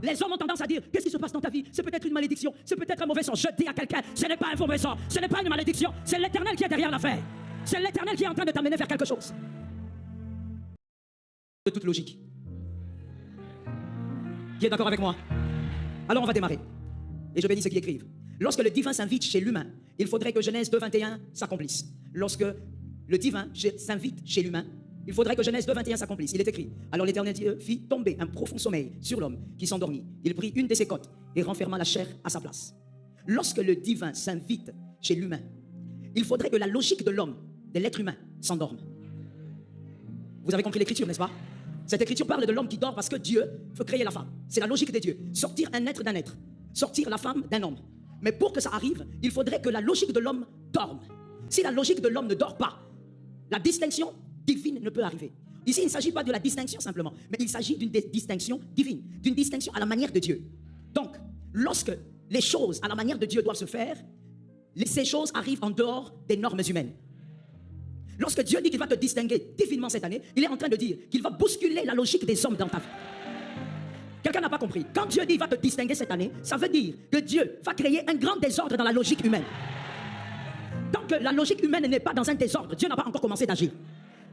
Les hommes ont tendance à dire, qu'est-ce qui se passe dans ta vie? C'est peut-être une malédiction, c'est peut-être un mauvais sort. Je dis à quelqu'un, ce n'est pas un mauvais sort, ce n'est pas une malédiction, c'est l'Éternel qui est derrière l'affaire. C'est l'Éternel qui est en train de t'amener vers quelque chose. De toute logique. Qui est d'accord avec moi? Alors on va démarrer. Et je bénis ceux qui écrivent. Lorsque le divin s'invite chez l'humain, il faudrait que Genèse 2:21 s'accomplisse. Lorsque le divin s'invite chez l'humain, il faudrait que Genèse 2:21 s'accomplisse. Il est écrit, alors l'Éternel fit tomber un profond sommeil sur l'homme qui s'endormit. Il prit une de ses côtes et renferma la chair à sa place. Lorsque le divin s'invite chez l'humain, il faudrait que la logique de l'homme, de l'être humain, s'endorme. Vous avez compris l'écriture, n'est-ce pas? Cette écriture parle de l'homme qui dort parce que Dieu veut créer la femme. C'est la logique de Dieu. Sortir un être d'un être. Sortir la femme d'un homme. Mais pour que ça arrive, il faudrait que la logique de l'homme dorme. Si la logique de l'homme ne dort pas, la distinction divine ne peut arriver. Ici, il ne s'agit pas de la distinction simplement, mais il s'agit d'une distinction divine, d'une distinction à la manière de Dieu. Donc, lorsque les choses à la manière de Dieu doivent se faire, ces choses arrivent en dehors des normes humaines. Lorsque Dieu dit qu'il va te distinguer divinement cette année, il est en train de dire qu'il va bousculer la logique des hommes dans ta vie. Quelqu'un n'a pas compris. Quand Dieu dit qu'il va te distinguer cette année, ça veut dire que Dieu va créer un grand désordre dans la logique humaine. Tant que la logique humaine n'est pas dans un désordre, Dieu n'a pas encore commencé d'agir.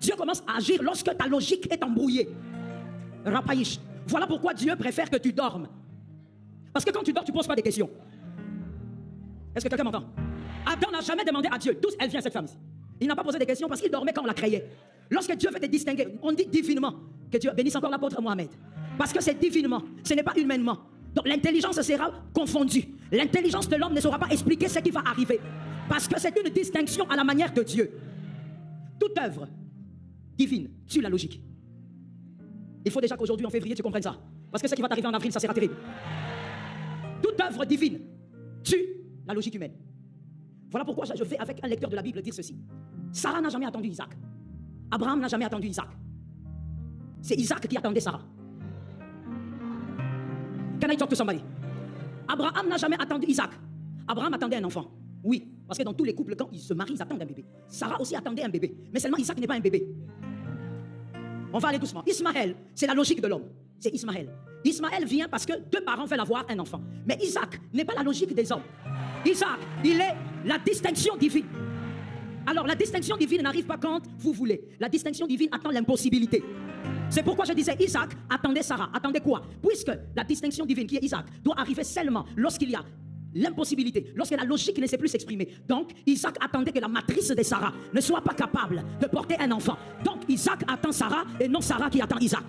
Dieu commence à agir lorsque ta logique est embrouillée. Rapaïch. Voilà pourquoi Dieu préfère que tu dormes. Parce que quand tu dors, tu ne poses pas des questions. Est-ce que quelqu'un m'entend? Adam n'a jamais demandé à Dieu d'où elle vient cette femme ici. Il n'a pas posé des questions parce qu'il dormait quand on la créait. Lorsque Dieu veut te distinguer, on dit divinement. Que Dieu bénisse encore l'apôtre Mohamed. Parce que c'est divinement, ce n'est pas humainement. Donc l'intelligence sera confondue. L'intelligence de l'homme ne saura pas expliquer ce qui va arriver. Parce que c'est une distinction à la manière de Dieu. Toute œuvre divine tue la logique. Il faut déjà qu'aujourd'hui en février tu comprennes ça. Parce que ce qui va t'arriver en avril, ça sera terrible. Toute œuvre divine tue la logique humaine. Voilà pourquoi je vais avec un lecteur de la Bible dire ceci. Sarah n'a jamais attendu Isaac. Abraham n'a jamais attendu Isaac. C'est Isaac qui attendait Sarah. Can I talk to somebody? Abraham n'a jamais attendu Isaac. Abraham attendait un enfant. Oui, parce que dans tous les couples, quand ils se marient, ils attendent un bébé. Sarah aussi attendait un bébé. Mais seulement Isaac n'est pas un bébé. On va aller doucement. Ismaël, c'est la logique de l'homme. C'est Ismaël. Ismaël vient parce que deux parents veulent avoir un enfant. Mais Isaac n'est pas la logique des hommes. Isaac, il est la distinction divine. Alors la distinction divine n'arrive pas quand vous voulez. La distinction divine attend l'impossibilité. C'est pourquoi je disais Isaac attendait Sarah. Attendait quoi? Puisque la distinction divine qui est Isaac doit arriver seulement lorsqu'il y a l'impossibilité, lorsque la logique ne sait plus s'exprimer. Donc Isaac attendait que la matrice de Sarah ne soit pas capable de porter un enfant. Donc Isaac attend Sarah et non Sarah qui attend Isaac.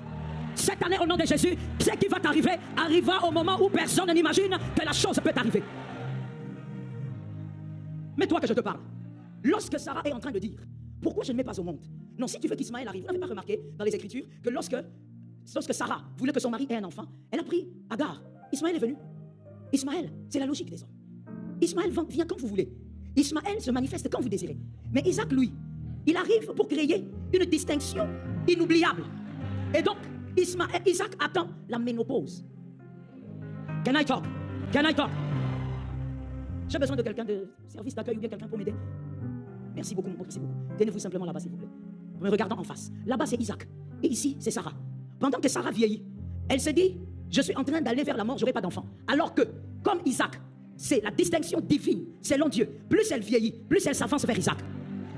Cette année, au nom de Jésus, ce qui va t'arriver arrivera au moment où personne n'imagine que la chose peut arriver. Mais toi que je te parle, lorsque Sarah est en train de dire pourquoi je ne mets pas au monde? Non, si tu veux qu'Ismaël arrive, vous n'avez pas remarqué dans les Écritures que lorsque Sarah voulait que son mari ait un enfant, elle a pris Agar. Ismaël est venu. Ismaël, c'est la logique des hommes. Ismaël vient quand vous voulez. Ismaël se manifeste quand vous désirez. Mais Isaac, lui, il arrive pour créer une distinction inoubliable. Et donc, Isaac attend la ménopause. Can I talk? Can I talk? J'ai besoin de quelqu'un de service d'accueil ou bien quelqu'un pour m'aider. Merci beaucoup, merci beaucoup. Tenez-vous simplement là-bas, s'il vous plaît. Me regardant en face. Là-bas, c'est Isaac. Et ici, c'est Sarah. Pendant que Sarah vieillit, elle se dit, je suis en train d'aller vers la mort, je n'aurai pas d'enfant. Alors que, comme Isaac, c'est la distinction divine, selon Dieu. Plus elle vieillit, plus elle s'avance vers Isaac.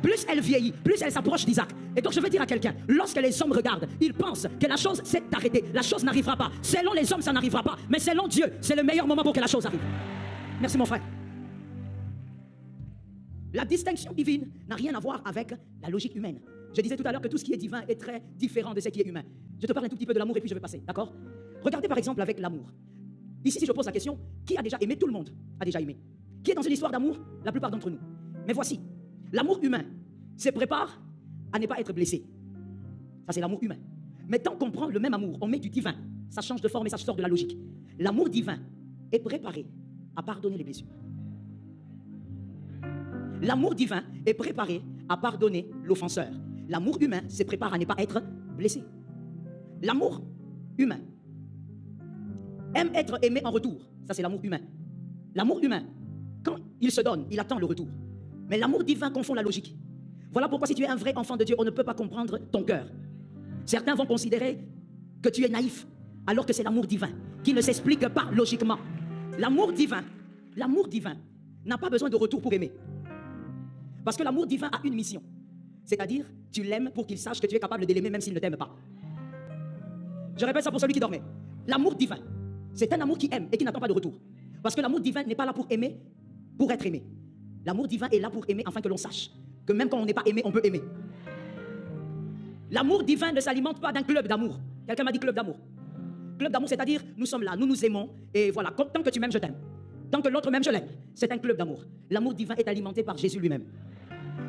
Plus elle vieillit, plus elle s'approche d'Isaac. Et donc je veux dire à quelqu'un, lorsque les hommes regardent, ils pensent que la chose s'est arrêtée. La chose n'arrivera pas. Selon les hommes, ça n'arrivera pas. Mais selon Dieu, c'est le meilleur moment pour que la chose arrive. Merci mon frère. La distinction divine n'a rien à voir avec la logique humaine. Je disais tout à l'heure que tout ce qui est divin est très différent de ce qui est humain. Je te parle un tout petit peu de l'amour et puis je vais passer, d'accord? Regardez par exemple avec l'amour. Ici, si je pose la question, qui a déjà aimé? Tout le monde a déjà aimé. Qui est dans une histoire d'amour? La plupart d'entre nous. Mais voici, l'amour humain se prépare à ne pas être blessé. Ça, c'est l'amour humain. Mais tant qu'on prend le même amour, on met du divin, ça change de forme et ça sort de la logique. L'amour divin est préparé à pardonner les blessures. L'amour divin est préparé à pardonner l'offenseur. L'amour humain se prépare à ne pas être blessé. L'amour humain aime être aimé en retour. Ça, c'est l'amour humain. L'amour humain, quand il se donne, il attend le retour. Mais l'amour divin confond la logique. Voilà pourquoi si tu es un vrai enfant de Dieu, on ne peut pas comprendre ton cœur. Certains vont considérer que tu es naïf, alors que c'est l'amour divin qui ne s'explique pas logiquement. L'amour divin n'a pas besoin de retour pour aimer. Parce que l'amour divin a une mission. C'est-à-dire, tu l'aimes pour qu'il sache que tu es capable de l'aimer même s'il ne t'aime pas. Je répète ça pour celui qui dormait. L'amour divin, c'est un amour qui aime et qui n'attend pas de retour. Parce que l'amour divin n'est pas là pour aimer, pour être aimé. L'amour divin est là pour aimer afin que l'on sache que même quand on n'est pas aimé, on peut aimer. L'amour divin ne s'alimente pas d'un club d'amour. Quelqu'un m'a dit club d'amour. Club d'amour, c'est-à-dire, nous sommes là, nous nous aimons, et voilà, tant que tu m'aimes, je t'aime. Tant que l'autre m'aime, je l'aime. C'est un club d'amour. L'amour divin est alimenté par Jésus lui-même.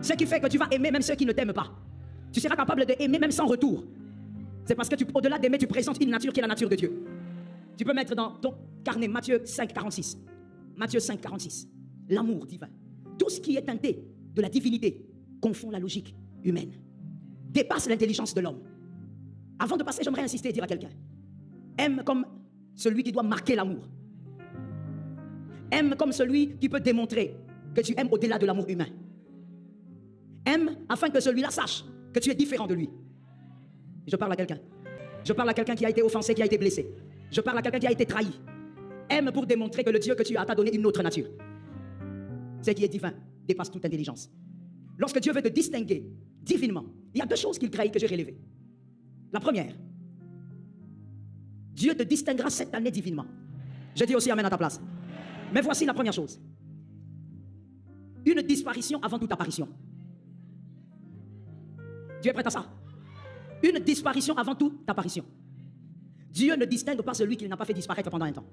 Ce qui fait que tu vas aimer même ceux qui ne t'aiment pas. Tu seras capable d'aimer même sans retour. C'est parce que au-delà d'aimer, tu présentes une nature qui est la nature de Dieu. Tu peux mettre dans ton carnet Matthieu 5, 46. Matthieu 5, 46. L'amour divin. Tout ce qui est teinté de la divinité confond la logique humaine. Dépasse l'intelligence de l'homme. Avant de passer, j'aimerais insister et dire à quelqu'un. Aime comme celui qui doit marquer l'amour. Aime comme celui qui peut démontrer que tu aimes au-delà de l'amour humain. Aime afin que celui-là sache que tu es différent de lui. Je parle à quelqu'un. Je parle à quelqu'un qui a été offensé, qui a été blessé. Je parle à quelqu'un qui a été trahi. Aime pour démontrer que le Dieu que tu as t'a donné une autre nature. Ce qui est divin dépasse toute intelligence. Lorsque Dieu veut te distinguer divinement, il y a deux choses qu'il crée que j'ai relevées. La première, Dieu te distinguera cette année divinement. Je dis aussi amen à ta place. Mais voici la première chose. Une disparition avant toute apparition. Dieu est prêt à ça? Une disparition avant toute apparition. Dieu ne distingue pas celui qu'il n'a pas fait disparaître pendant un temps.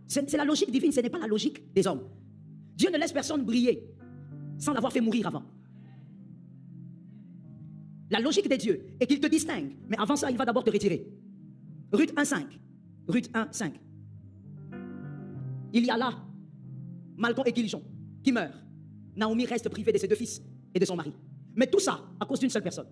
C'est la logique divine, ce n'est pas la logique des hommes. Dieu ne laisse personne briller sans l'avoir fait mourir avant. La logique des dieux est qu'il te distingue, mais avant ça, il va d'abord te retirer. Ruth 1,5. Ruth 1,5. Il y a là Malchon et Kilijon qui meurent. Naomi reste privée de ses deux fils et de son mari. Mais tout ça à cause d'une seule personne.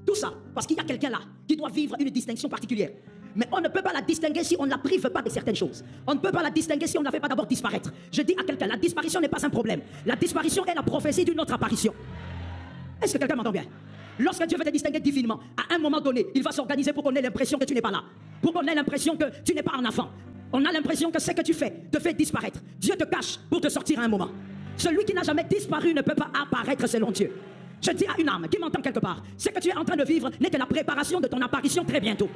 Tout ça parce qu'il y a quelqu'un là qui doit vivre une distinction particulière. Mais on ne peut pas la distinguer si on ne la prive pas de certaines choses. On ne peut pas la distinguer si on ne la fait pas d'abord disparaître. Je dis à quelqu'un, la disparition n'est pas un problème. La disparition est la prophétie d'une autre apparition. Est-ce que quelqu'un m'entend bien? Lorsque Dieu veut te distinguer divinement, à un moment donné, il va s'organiser pour qu'on ait l'impression que tu n'es pas là. Pour qu'on ait l'impression que tu n'es pas en avant. On a l'impression que ce que tu fais te fait disparaître. Dieu te cache pour te sortir à un moment. Celui qui n'a jamais disparu ne peut pas apparaître selon Dieu. Je dis à une âme qui m'entend quelque part, ce que tu es en train de vivre n'est que la préparation de ton apparition très bientôt.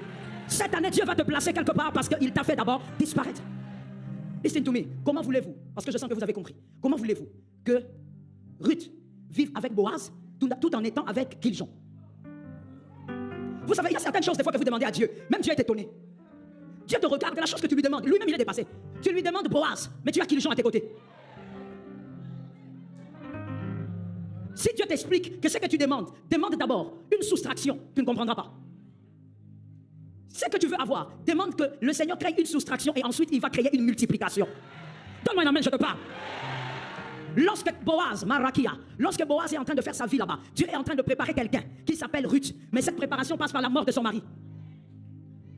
Cette année, Dieu va te placer quelque part parce qu'il t'a fait d'abord disparaître. Listen to me. Comment voulez-vous, parce que je sens que vous avez compris, comment voulez-vous que Ruth vive avec Boaz tout en étant avec Kilijon? Vous savez, il y a certaines choses des fois que vous demandez à Dieu. Même Dieu est étonné. Dieu te regarde, la chose que tu lui demandes, lui-même il est dépassé. Tu lui demandes Boaz, mais tu as Kilijon à tes côtés. Si Dieu t'explique que ce que tu demandes, demande d'abord une soustraction, tu ne comprendras pas. Ce que tu veux avoir, demande que le Seigneur crée une soustraction et ensuite il va créer une multiplication. Donne-moi un amen, je te parle. Lorsque Boaz, Marakia, lorsque Boaz est en train de faire sa vie là-bas, Dieu est en train de préparer quelqu'un qui s'appelle Ruth. Mais cette préparation passe par la mort de son mari.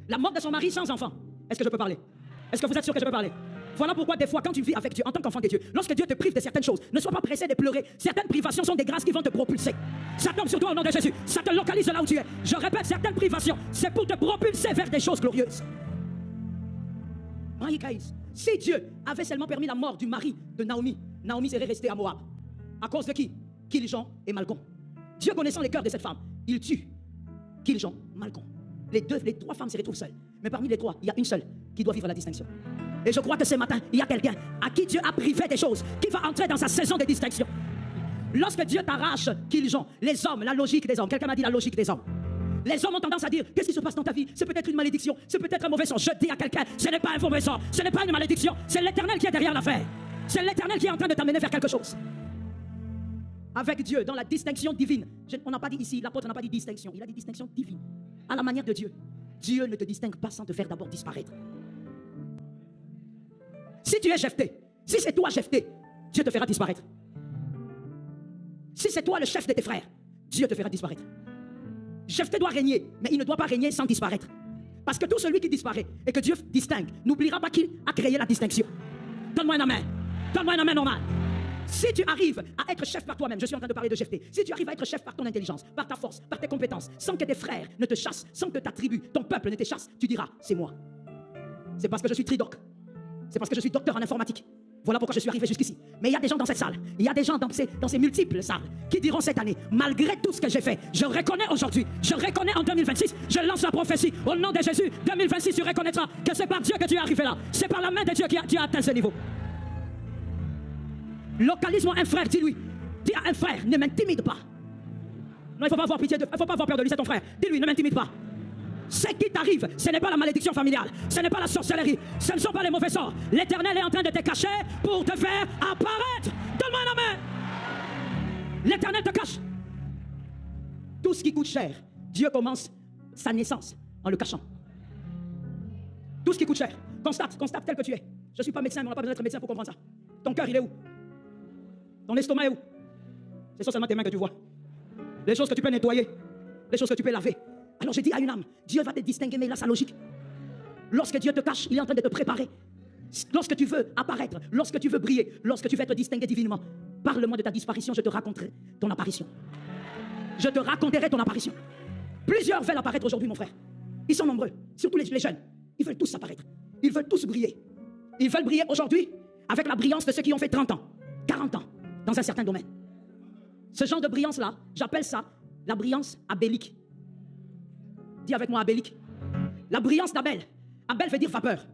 La mort de son mari sans enfant. Est-ce que je peux parler? Est-ce que vous êtes sûr que je peux parler? Voilà pourquoi des fois quand tu vis avec Dieu en tant qu'enfant de Dieu, lorsque Dieu te prive de certaines choses, ne sois pas pressé de pleurer. Certaines privations sont des grâces qui vont te propulser. Ça tombe sur toi au nom de Jésus. Ça te localise là où tu es. Je répète, certaines privations, c'est pour te propulser vers des choses glorieuses. Si Dieu avait seulement permis la mort du mari de Naomi, Naomi serait restée à Moab. À cause de qui? Kilijon et Malchon. Dieu connaissant les cœurs de cette femme, il tue Kilijon, Malchon. Les trois femmes se retrouvent seules. Mais parmi les trois, il y a une seule qui doit vivre la distinction. Et je crois que ce matin, il y a quelqu'un à qui Dieu a privé des choses qui va entrer dans sa saison de distinction. Lorsque Dieu t'arrache Kilijon, les hommes, la logique des hommes, quelqu'un m'a dit la logique des hommes. Les hommes ont tendance à dire, qu'est-ce qui se passe dans ta vie? C'est peut-être une malédiction, c'est peut-être un mauvais sort. Je dis à quelqu'un, ce n'est pas un mauvais sort, ce n'est pas une malédiction, c'est l'Éternel qui est derrière l'affaire. C'est l'Éternel qui est en train de t'amener vers quelque chose. Avec Dieu, dans la distinction divine. On n'a pas dit ici, l'apôtre n'a pas dit distinction, il a dit distinction divine. À la manière de Dieu. Dieu ne te distingue pas sans te faire d'abord disparaître. Si tu es Jephthé, si c'est toi Jephthé, Dieu te fera disparaître. Si c'est toi le chef de tes frères, Dieu te fera disparaître. Jephthé doit régner, mais il ne doit pas régner sans disparaître. Parce que tout celui qui disparaît et que Dieu distingue, n'oubliera pas qu'il a créé la distinction. Donne-moi un amen. Donne-moi un amen normal. Si tu arrives à être chef par toi-même, je suis en train de parler de chefté, si tu arrives à être chef par ton intelligence, par ta force, par tes compétences, sans que tes frères ne te chassent, sans que ta tribu, ton peuple ne te chasse, tu diras, c'est moi. C'est parce que je suis tridoc. C'est parce que je suis docteur en informatique. Voilà pourquoi je suis arrivé jusqu'ici. Mais il y a des gens dans cette salle, il y a des gens dans ces multiples salles qui diront cette année, malgré tout ce que j'ai fait, je reconnais aujourd'hui, je reconnais en 2026, je lance la prophétie au nom de Jésus. 2026, tu reconnaîtras que c'est par Dieu que tu es arrivé là. C'est par la main de Dieu que tu as atteint ce niveau. Localise-moi un frère, dis-lui. Dis à un frère, ne m'intimide pas. Non, il ne faut pas avoir pitié, il ne faut pas avoir peur de lui, c'est ton frère. Dis-lui, ne m'intimide pas. Ce qui t'arrive, ce n'est pas la malédiction familiale, ce n'est pas la sorcellerie, ce ne sont pas les mauvais sorts. L'Éternel est en train de te cacher pour te faire apparaître. Donne-moi la main. L'Éternel te cache. Tout ce qui coûte cher, Dieu commence sa naissance en le cachant. Tout ce qui coûte cher, constate tel que tu es. Je ne suis pas médecin, mais on n'a pas besoin d'être médecin pour comprendre ça. Ton cœur, il est où? Ton estomac est où? C'est seulement tes mains que tu vois. Les choses que tu peux nettoyer, les choses que tu peux laver. Alors je dis à une âme, Dieu va te distinguer, mais là, sa logique. Lorsque Dieu te cache, il est en train de te préparer. Lorsque tu veux apparaître, lorsque tu veux briller, lorsque tu veux être distingué divinement, parle-moi de ta disparition, je te raconterai ton apparition. Je te raconterai ton apparition. Plusieurs veulent apparaître aujourd'hui, mon frère. Ils sont nombreux, surtout les jeunes. Ils veulent tous apparaître. Ils veulent tous briller. Ils veulent briller aujourd'hui avec la brillance de ceux qui ont fait 30 ans, 40 ans, dans un certain domaine. Ce genre de brillance-là, j'appelle ça la brillance abélique. Dis avec moi abélique. La brillance d'Abel. Abel veut dire vapeur.